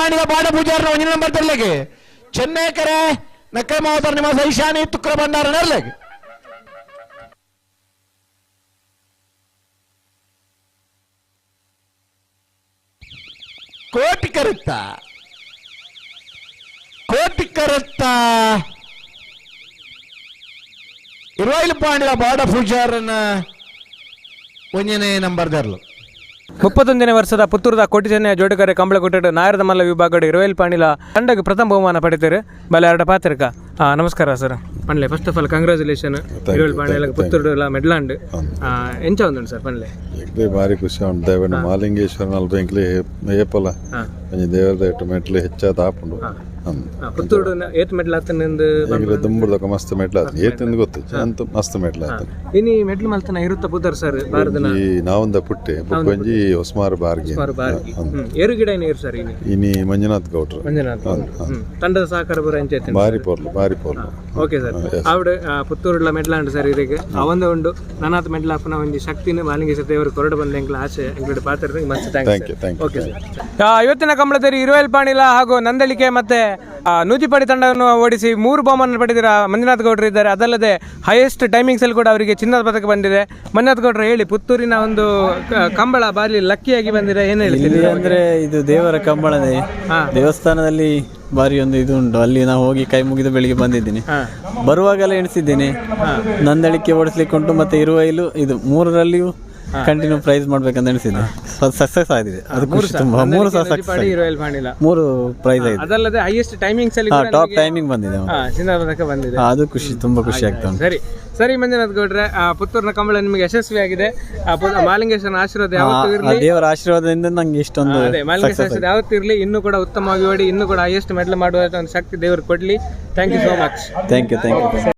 ಪಾಣಿಯ ಬಾಡ ಪೂಜಾರನ 1 ನಂಬರ್ ತರಲೆಗೆ ಚೆನ್ನೈಕರೆ ನಕ್ಕೈ ಮಾವತರ ನಿಮ್ಮ ಸೈಶಾನಿ ತುಕ್ರ ಬಂಡಾರ ನರ್ಲೆಗೆ ಕೋಟಿ ಕರುತ್ತ ಇರುವೈಲು ಪಾಣಿಯ ಬಾಡ ಪೂಜಾರನ 1ನೇ ನಂಬರ್ ತರಲು 31ನೇ ವರ್ಷದ ಪುತ್ತೂರದ ಕೋಟಿ ಚೆನ್ನಯ ಜೋಡುಕರೆ ಕಂಬಳಕೊಟ್ಟೆ ನಾಯರದ ಮಲ್ಲ ವಿಭಾಗದ ಇರುವೆಲ್ ಪಾಣಿಲ ತಂಡಕ್ಕೆ ಪ್ರಥಮ ಬಹುಮಾನ ಪಡಿತಾರೆ ಬಲೆ 2 ಪಾತ್ರಕ ನಮಸ್ಕಾರ ಸರ್ ಪಂಡ್ಲೆ ಫಸ್ಟ್ ಆಫ್ ಆಲ್ ಕಂಗ್ರಾಚುಲೇಷನ್ ಇರುವೆಲ್ ಪಾಣಿಲ ಪುತ್ತೂರು ಮೆಡ್ಲಾಂಡ್ ಎಂಚ ಒಂದು ಸರ್ ಪಂಡ್ಲೆ ಭಾರಿ ಖುಷಿ ಉಂಟು ದೇವನ ಮಾಲಿಂಗೇಶ್ವರ ನಲ್ಬೆಂಕ್ಲಿ ಏಪಲ ದೇವರ ಮೆಟ್ಲು ಹೆಚ್ಚಾದ ಆಪುಂಡು ಪುತ್ತೂರು ಏತ್ ಮೆಟ್ಲು ಆತನಿಂದ ದುಂಬುರ್ದಕ ಮಸ್ತ್ ಮೆಟ್ಲು ಆತ ಏತಿಂದ ಗೊತ್ತು ಅಂತ ಮಸ್ತ್ ಮೆಟ್ಲು ಆತ ಇನಿ ಮೆಟ್ಲು ಮಲ್ತನ ಇರುತ್ತ ಪುತ್ತರ್ ಸರ್ ಭಾರತನ ಈ ನಾವಂದ ಪುಟ್ಟೆ ಬುಕ್ಕೊಂಜಿ ಹೊಸ್ಮಾರ್ ಬಾರ್ಗೆ ಏರು ಗಿಡ ಏನಿರು ಸರ್ ಇನಿ ಮಂಜುನಾಥ್ ಗೌಡ್ರು ತಂಡದ ಸಹಕಾರ ಬರ ಎಂಚೈತೆ ಭಾರಿ ಪೋರ್ಲು ಓಕೆ ಸರ್ ಆವಿಡ ಪುತ್ತೂರುಡ್ಲ ಮೆಡ್ಲಾಂಡ್ ಸರ್ ಇದಕ್ಕೆ ಅವಂದ ಉಂಡು ನನಾತ್ ಮೆಡ್ಲಾಪನ ಒಂದು ಶಕ್ತಿನ ಮಾಲಿಂಗೇಶ್ವರ ದೇವರು ಕೊರಡು ಬಂದ ಎಂಕ್ಲ ಆಸೆ ಎಂಕ್ಲ ಪಾತ್ರ ಮಸ್ತ್ ಥ್ಯಾಂಕ್ಸ್ ಓಕೆ ಸರ್ ಇವತ್ತಿನ ಕಂಬಳದಲ್ಲಿ ಇರುವೆಲ್ ಪಾಣಿಲ ಹಾಗೂ ನಂದಳಿಕೆ ಮತ್ತೆ ನೂಜಿಪಾಡಿ ತಂಡವನ್ನು ಓಡಿಸಿ 3 ಬಹುಮಾನ ಪಡೆದಿರ ಮಂಜುನಾಥ್ ಗೌಡರು ಇದ್ದಾರೆ. ಅದಲ್ಲದೆ ಹೈಯೆಸ್ಟ್ ಟೈಮಿಂಗ್ಸ್ ಅಲ್ಲಿ ಕೂಡ ಅವರಿಗೆ ಚಿನ್ನದ ಪದಕ ಬಂದಿದೆ. ಮಂಜುನಾಥ್ ಗೌಡರು ಹೇಳಿ, ಪುತ್ತೂರಿನ ಒಂದು ಕಂಬಳ ಬಾರಿ ಲಕ್ಕಿಯಾಗಿ ಬಂದಿದೆ, ಏನು ಹೇಳ್ತೀರಿ? ಅಂದ್ರೆ ಇದು ದೇವರ ಕಂಬಳನೇ, ದೇವಸ್ಥಾನದಲ್ಲಿ ಬಾರಿ ಒಂದು ಇದು ಉಂಟು, ಅಲ್ಲಿ ನಾವು ಹೋಗಿ ಕೈ ಮುಗಿದು ಬೆಳಿಗ್ಗೆ ಬಂದಿದ್ದೀನಿ. ಬರುವಾಗೆಲ್ಲ ಎಣಿಸಿದ್ದೀನಿ ನಂದಳಿಕೆ ಓಡಿಸ್ಲಿಕ್ಕೆ ಉಂಟು, ಮತ್ತೆ ಇರುವೈಲು ಇದು 3ರಲ್ಲಿಯೂ ಕಂಟಿನ್ಯೂ ಪ್ರೈಸ್ ಮಾಡ್ಬೇಕಂತ ಎಣಿಸಿದ್ದೆ. ಸಕ್ಸಸ್ ಆಗಿದೆ, ಅದು ಖುಷಿ ತುಂಬಾ. 3 ಪ್ರೈಸ್ ಆಗಿದೆ. ಅದಲ್ಲದೆ ಹೈಯೆಸ್ಟ್ ಟೈಮಿಂಗ್ಸ್ ಅಲ್ಲಿ ಟಾಪ್ ಟೈಮಿಂಗ್ ಬಂದಿದೆ, ಚಿನ್ನದ ಪದಕ ಬಂದಿದೆ. ಅದು ಖುಷಿ, ತುಂಬಾ ಖುಷಿ ಆಗ್ತಾ ಉಂಟು. ಸರಿ ಮಂಜುನಾಥ್ ಗೌಡ್ರೆ, ಪುತ್ತೂರಿನ ಕಂಬಳ ನಿಮಗೆ ಯಶಸ್ವಿಯಾಗಿದೆ. ಮಾಲಿಂಗೇಶ್ವರನ ಆಶೀರ್ವಾದ ಯಾವತ್ತೂ ಇರಲಿ, ದೇವರ ಆಶೀರ್ವಾದದಿಂದ ನಂಗೆ ಇಷ್ಟೊಂದು ಮಾಲಿಂಗೇಶ್ವರ ಯಾವತ್ತೂ ಇರಲಿ, ಇನ್ನೂ ಕೂಡ ಉತ್ತಮವಾಗಿ ಓಡಿ ಇನ್ನೂ ಕೂಡ ಹೈಯೆಸ್ಟ್ ಮೆಡಲ್ ಮಾಡುವ ಒಂದು ಶಕ್ತಿ ದೇವರು ಕೊಡ್ಲಿ. Thank you so much. Thank you.